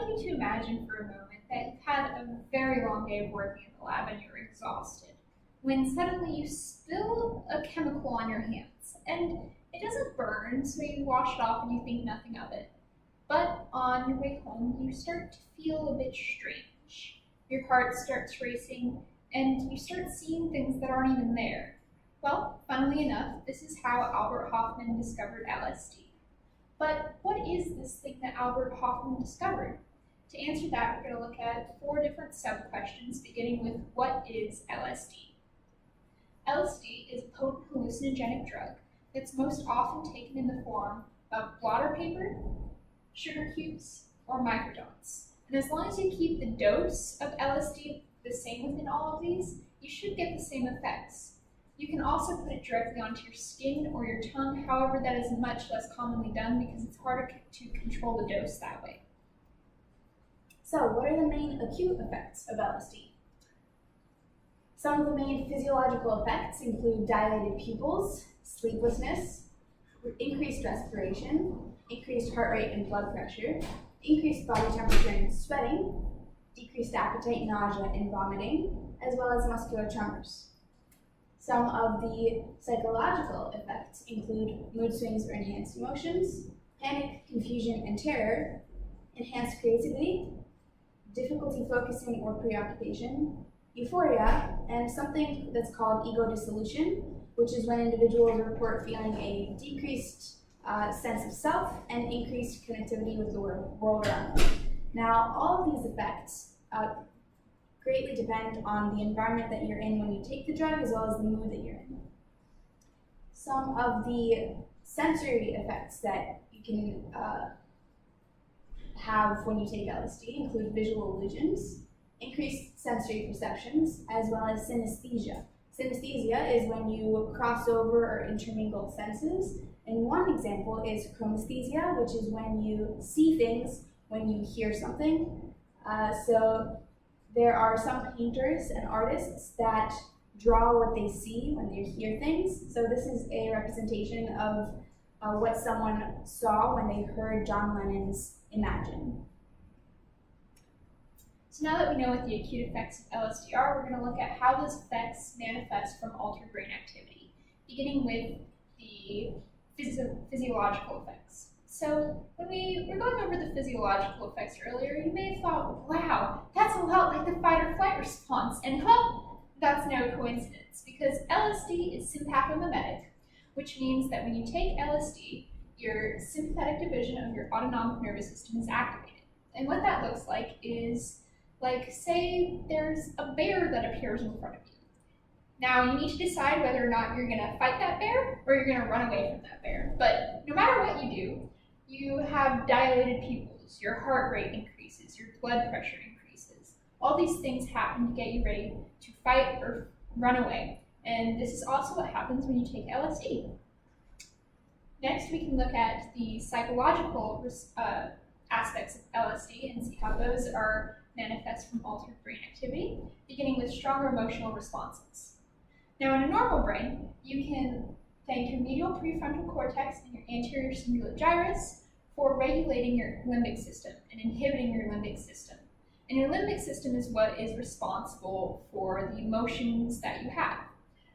like you to imagine for a moment that you've had a very long day of working in the lab and you're exhausted, when suddenly you spill a chemical on your hands. And it doesn't burn, so you wash it off and you think nothing of it. But on your way home, you start to feel a bit strange. Your heart starts racing, and you start seeing things that aren't even there. Well, funnily enough, this is how Albert Hofmann discovered LSD. But what is this thing that Albert Hofmann discovered? To answer that, we're going to look at 4 different sub-questions, beginning with what is LSD? LSD is a potent hallucinogenic drug that's most often taken in the form of blotter paper, sugar cubes, or microdons. And as long as you keep the dose of LSD the same within all of these, you should get the same effects. You can also put it directly onto your skin or your tongue, however that is much less commonly done because it's harder to control the dose that way. So what are the main acute effects of LSD? Some of the main physiological effects include dilated pupils, sleeplessness, increased respiration, increased heart rate and blood pressure, increased body temperature and sweating, decreased appetite, nausea, and vomiting, as well as muscular tremors. Some of the psychological effects include mood swings or enhanced emotions, panic, confusion, and terror, enhanced creativity, difficulty focusing or preoccupation, euphoria, and something that's called ego dissolution, which is when individuals report feeling a decreased sense of self and increased connectivity with the world around them. Now, all of these effects greatly depend on the environment that you're in when you take the drug, as well as the mood that you're in. Some of the sensory effects that you can have when you take LSD include visual illusions, increased sensory perceptions, as well as synesthesia. Synesthesia is when you cross over or intermingle senses, and one example is chromesthesia, which is when you see things when you hear something. So there are some painters and artists that draw what they see when they hear things. So this is a representation of what someone saw when they heard John Lennon's Imagine. So now that we know what the acute effects of LSD are, we're going to look at how those effects manifest from altered brain activity, beginning with the physiological effects. So when we were going over the physiological effects earlier, you may have thought, wow, that's a lot like the fight or flight response, and well, that's no coincidence, because LSD is sympathomimetic, which means that when you take LSD, your sympathetic division of your autonomic nervous system is activated. And what that looks like is, like, say there's a bear that appears in front of you. Now, you need to decide whether or not you're going to fight that bear or you're going to run away from that bear. But no matter what you do, you have dilated pupils, your heart rate increases, your blood pressure increases. All these things happen to get you ready to fight or run away. And this is also what happens when you take LSD. Next, we can look at the psychological aspects of LSD and see how those are manifest from altered brain activity, beginning with stronger emotional responses. Now, in a normal brain, you can thank your medial prefrontal cortex and your anterior cingulate gyrus for regulating your limbic system and inhibiting your limbic system. And your limbic system is what is responsible for the emotions that you have.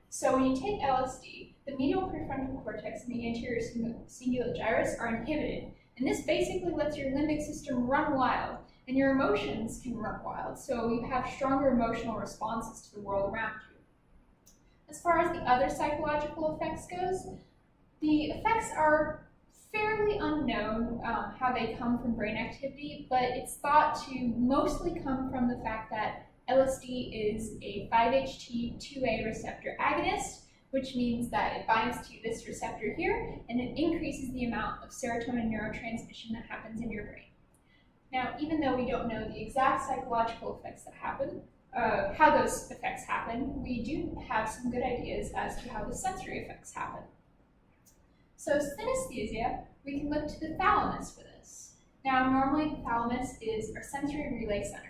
So when you take LSD, the medial prefrontal cortex and the anterior cingulate gyrus are inhibited. And this basically lets your limbic system run wild, and your emotions can run wild, so you have stronger emotional responses to the world around you. As far as the other psychological effects goes, the effects are fairly unknown how they come from brain activity, but it's thought to mostly come from the fact that LSD is a 5-HT2A receptor agonist, which means that it binds to this receptor here, and it increases the amount of serotonin neurotransmission that happens in your brain. Now, even though we don't know the exact psychological effects that happen, how those effects happen, we do have some good ideas as to how the sensory effects happen. So synesthesia, we can look to the thalamus for this. Now, normally the thalamus is our sensory relay center.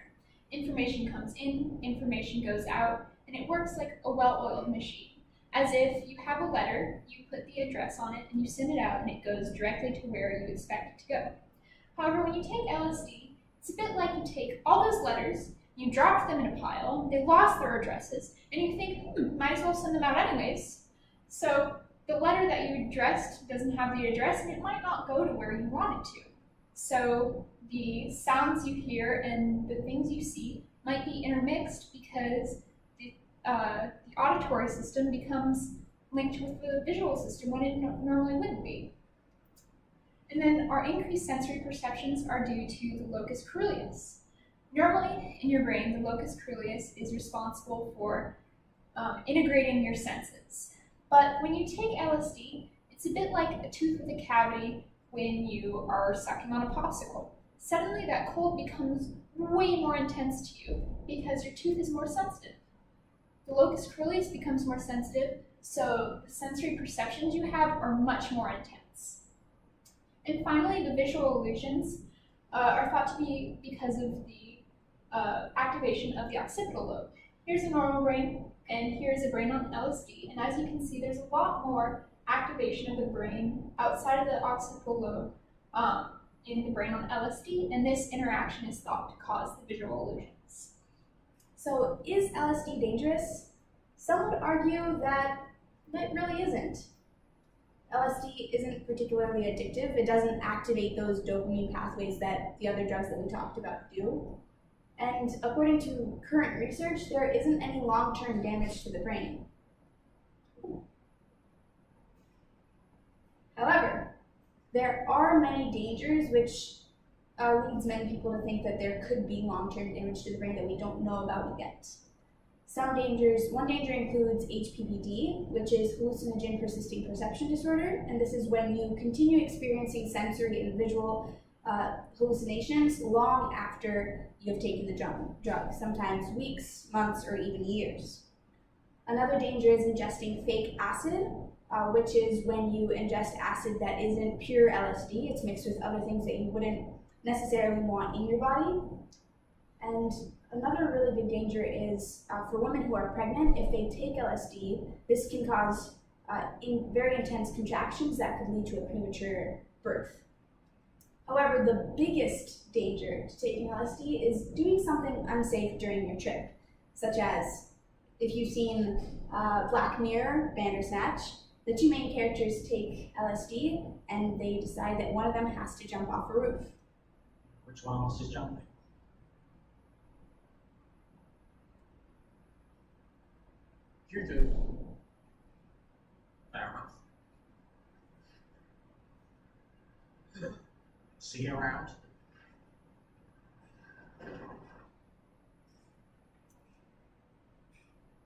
Information comes in, information goes out, and it works like a well-oiled machine. As if you have a letter, you put the address on it, and you send it out, and it goes directly to where you expect it to go. However, when you take LSD, it's a bit you take all those letters, you dropped them in a pile, they lost their addresses, and you think, might as well send them out anyways. So the letter that you addressed doesn't have the address, and it might not go to where you want it to. So the sounds you hear and the things you see might be intermixed because the auditory system becomes linked with the visual system when it normally wouldn't be. And then our increased sensory perceptions are due to the locus coeruleus. Normally in your brain, the locus coeruleus is responsible for integrating your senses. But when you take LSD, it's a bit like a tooth with a cavity when you are sucking on a popsicle. Suddenly that cold becomes way more intense to you because your tooth is more sensitive. The locus coeruleus becomes more sensitive, so the sensory perceptions you have are much more intense. And finally, the visual illusions are thought to be because of the activation of the occipital lobe. Here's a normal brain, and here's a brain on LSD, and as you can see, there's a lot more activation of the brain outside of the occipital lobe in the brain on LSD, and this interaction is thought to cause the visual illusions. So is LSD dangerous? Some would argue that it really isn't. LSD isn't particularly addictive. It doesn't activate those dopamine pathways that the other drugs that we talked about do. And according to current research, there isn't any long-term damage to the brain. However, there are many dangers which leads many people to think that there could be long-term damage to the brain that we don't know about yet. One danger includes HPPD, which is hallucinogen persisting perception disorder, and this is when you continue experiencing sensory and visual hallucinations long after you have taken the drug, sometimes weeks, months, or even years. Another danger is ingesting fake acid, which is when you ingest acid that isn't pure LSD. It's mixed with other things that you wouldn't necessarily want in your body. And another really big danger is for women who are pregnant. If they take LSD, this can cause very intense contractions that could lead to a premature birth. However, the biggest danger to taking LSD is doing something unsafe during your trip, such as if you've seen Black Mirror, Bandersnatch, the two main characters take LSD and they decide that one of them has to jump off a roof. Which one else is jumping? You're good. Fair enough. See you around.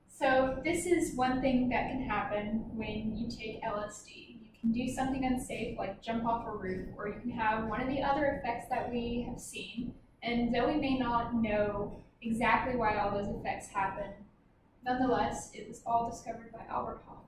So this is one thing that can happen when you take LSD. You can do something unsafe like jump off a roof, or you can have one of the other effects that we have seen. And though we may not know exactly why all those effects happen, nonetheless, it was all discovered by Albert Hofmann.